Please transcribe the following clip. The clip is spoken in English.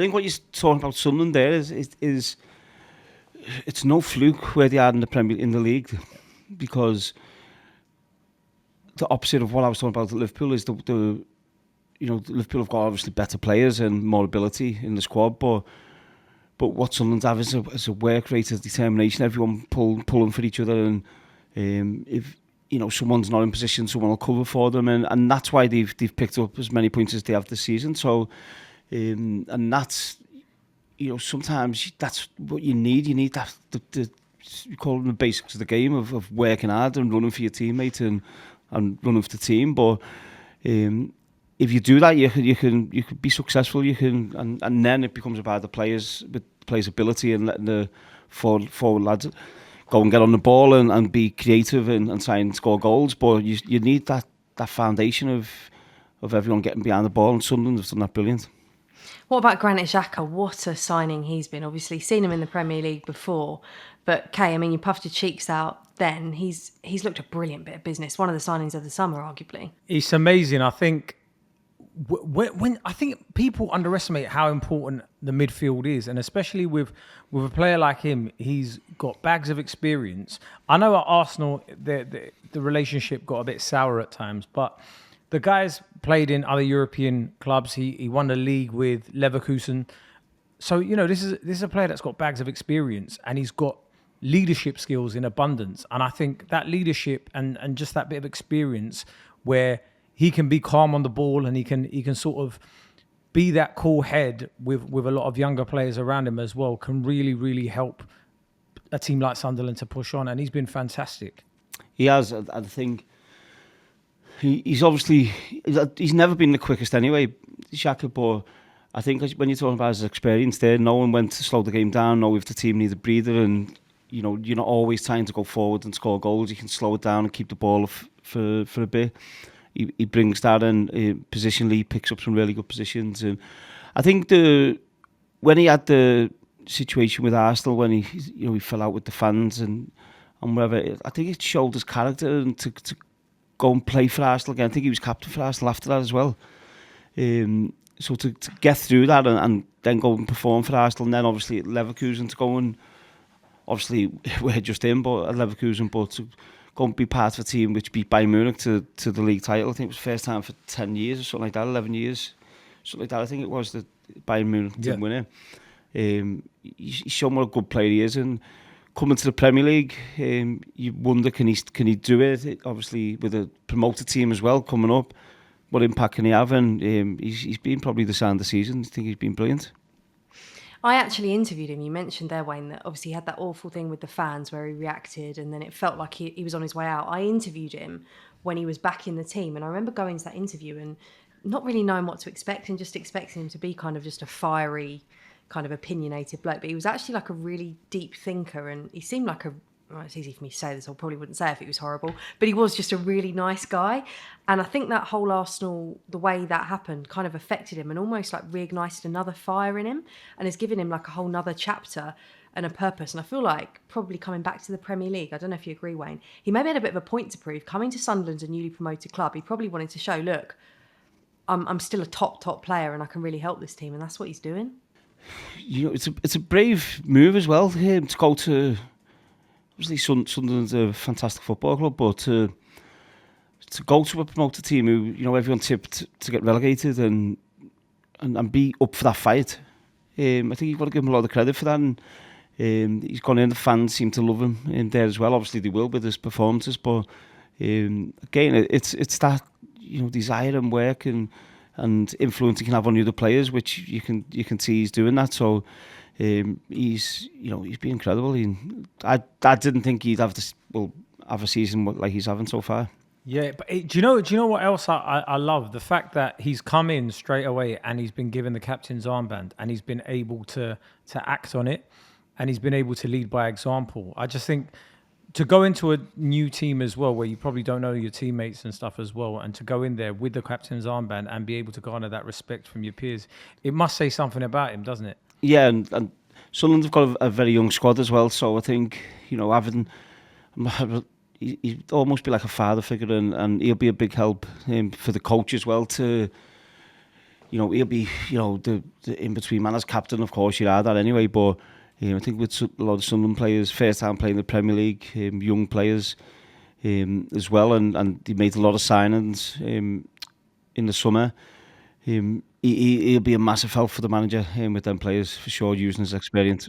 think what you're talking about Sunderland there is it's no fluke where they are in the league, because the opposite of what I was talking about at Liverpool is the Liverpool have got obviously better players and more ability in the squad, but what Sunderland have is a work rate, a determination. Everyone pulling for each other, and if someone's not in position, someone will cover for them, and that's why they've picked up as many points as they have this season. So, and that's sometimes that's what you need. You need that you call them the basics of the game of working hard and running for your teammate and running for the team. But if you do that, you can be successful. You can, and then it becomes about the players with players' ability and letting the forward lads go and get on the ball and be creative and try and score goals. But you need that foundation of everyone getting behind the ball, and Sunderland have done that brilliant. What about Granit Xhaka? What a signing he's been. Obviously, seen him in the Premier League before. But, Kay, I mean, you puffed your cheeks out then. He's looked a brilliant bit of business. One of the signings of the summer, arguably. It's amazing. I think when I think people underestimate how important the midfield is, and especially with a player like him, he's got bags of experience. I know at Arsenal, the relationship got a bit sour at times, but the guy's played in other European clubs. He won the league with Leverkusen. So, this is a player that's got bags of experience, and he's got leadership skills in abundance. And I think that leadership and just that bit of experience where he can be calm on the ball and he can sort of be that cool head with a lot of younger players around him as well can really, really help a team like Sunderland to push on. And he's been fantastic. He has. I think he's never been the quickest anyway, Xhaka, but I think when you're talking about his experience there, knowing when to slow the game down, know if the team needs a breather, and you're not always trying to go forward and score goals. You can slow it down and keep the ball for a bit. He brings that in positionally. He picks up some really good positions, and I think when he had the situation with Arsenal, when he fell out with the fans and whatever, I think it showed his character, and to go and play for Arsenal again. I think he was captain for Arsenal after that as well. So to get through that and then go and perform for Arsenal, and then obviously at Leverkusen to go and obviously we're just in, but at Leverkusen, but to go and be part of a team which beat Bayern Munich to the league title. I think it was the first time for 10 years or something like that, 11 years, something like that. I think it was that Bayern Munich didn't win it. He's shown what a good player he is, and coming to the Premier League, you wonder can he do it? Obviously with a promoted team as well coming up, what impact can he have? And he's been probably the sign of the season. I think he's been brilliant. I actually interviewed him. You mentioned there, Wayne, that obviously he had that awful thing with the fans where he reacted and then it felt like he was on his way out. I interviewed him when he was back in the team, and I remember going to that interview and not really knowing what to expect and just expecting him to be kind of just a fiery, kind of opinionated bloke. But he was actually like a really deep thinker, and he seemed like it's easy for me to say this, I probably wouldn't say if it was horrible, but he was just a really nice guy. And I think that whole Arsenal, the way that happened, kind of affected him and almost like reignited another fire in him and has given him like a whole nother chapter and a purpose. And I feel like probably coming back to the Premier League, I don't know if you agree, Wayne, he maybe had a bit of a point to prove. Coming to Sunderland, a newly promoted club, he probably wanted to show, look, I'm still a top player and I can really help this team, and that's what he's doing. It's a brave move as well, him to go to. Obviously, Sunderland's a fantastic football club, but to go to a promoted team who everyone tipped to get relegated and be up for that fight, I think you've got to give him a lot of credit for that. And he's gone in. The fans seem to love him in there as well. Obviously, they will with his performances, but again, it's that desire and work and influence he can have on the other players, which you can see he's doing that. So. He's been incredible. I didn't think he'd have a season like he's having so far. Yeah, but do you know what else I love? The fact that he's come in straight away and he's been given the captain's armband and he's been able to act on it and he's been able to lead by example. I just think to go into a new team as well, where you probably don't know your teammates and stuff as well, and to go in there with the captain's armband and be able to garner that respect from your peers, it must say something about him, doesn't it? Yeah, and Sunderland have got a very young squad as well, so I think having he'd almost be like a father figure, and he'll be a big help for the coach as well to he'll be, the in-between man as captain, of course, you are that anyway, but I think with a lot of Sunderland players, first time playing the Premier League, young players as well, and he made a lot of signings in the summer. He'll be a massive help for the manager with them players, for sure, using his experience.